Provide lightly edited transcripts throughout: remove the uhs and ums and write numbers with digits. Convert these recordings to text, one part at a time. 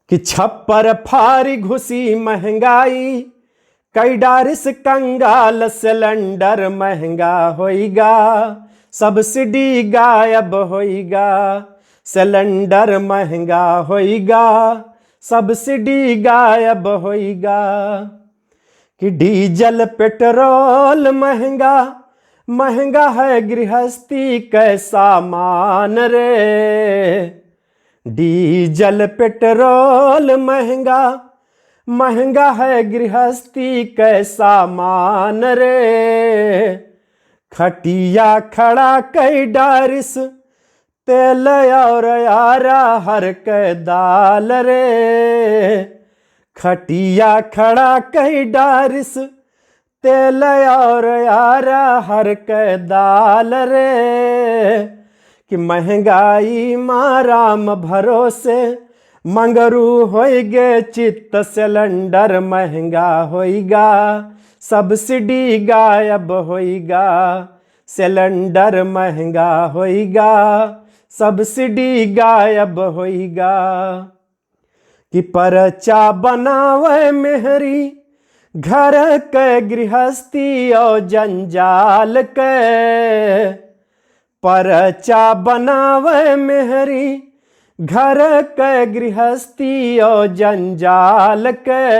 कि छप्पर फारी घुसी महंगाई, कई डारिस कंगाल सिलेंडर महंगा होइगा, सब्सिडी गायब होइगा, सिलेंडर महंगा होइगा, सब्सिडी गायब होइगा। कि डीजल पेट्रोल महंगा, महंगा है गृहस्थी कैसा मान रे। डीजल पेट्रोल महंगा, महंगा है गृहस्थी कैसा मान रे। खटिया खड़ा कई डारिस, तेल और यारा हर के दाल रे। खटिया खड़ा कई डारिस, तेल और यारा हर के दाल रे। कि महंगाई माराम भरोसे, मंगरू होइगे चित्त सिलेंडर महंगा होइगा, सब्सिडी गायब होइगा, सिलेंडर महंगा होइगा, सब्सिडी गायब होइगा। कि परचा बनावे मेहरी, घर के गृहस्थी और जंजाल के। परचा बनावे मेहरी, घर के गृहस्थी और जंजाल के।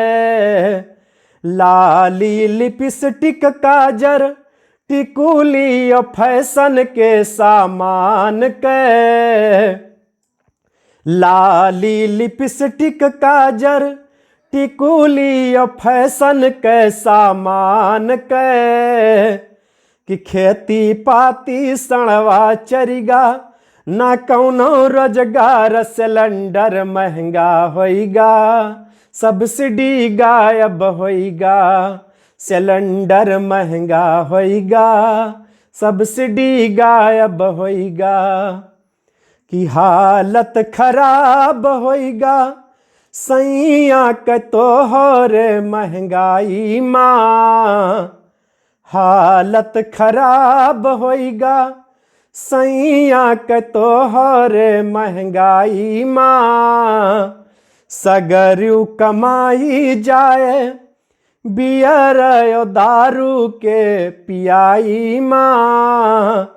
लाली लिपस्टिक काजर, टिकुली और फैशन के सामान के। लाली लिपस्टिक काजर, टिकुली और फैशन के सामान के। कि खेती पाती सणवा चरिगा, ना कौनो रोजगार सिलेंडर महंगा होइगा, सब्सिडी गायब होइगा, सिलेंडर महंगा होइगा, सब्सिडी गायब होइगा। कि हालत खराब होइगा, सैया के तोहरे महंगाई माँ। हालत खराब होइगा, सैया के तोहरे महंगाई माँ। सगरु कमाई जाए, बियर दारू के पियाई माँ।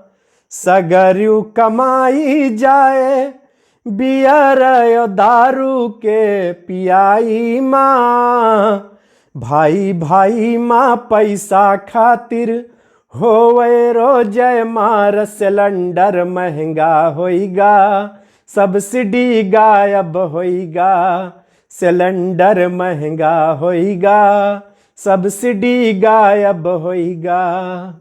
सगरु कमाई जाए, बियर दारू के पियाई माँ। भाई भाई माँ पैसा खातिर होवे रोजे मार, सिलेंडर महंगा होइगा, सब्सिडी गायब होइगा, सिलेंडर महंगा होइगा, सब्सिडी गायब होइगा।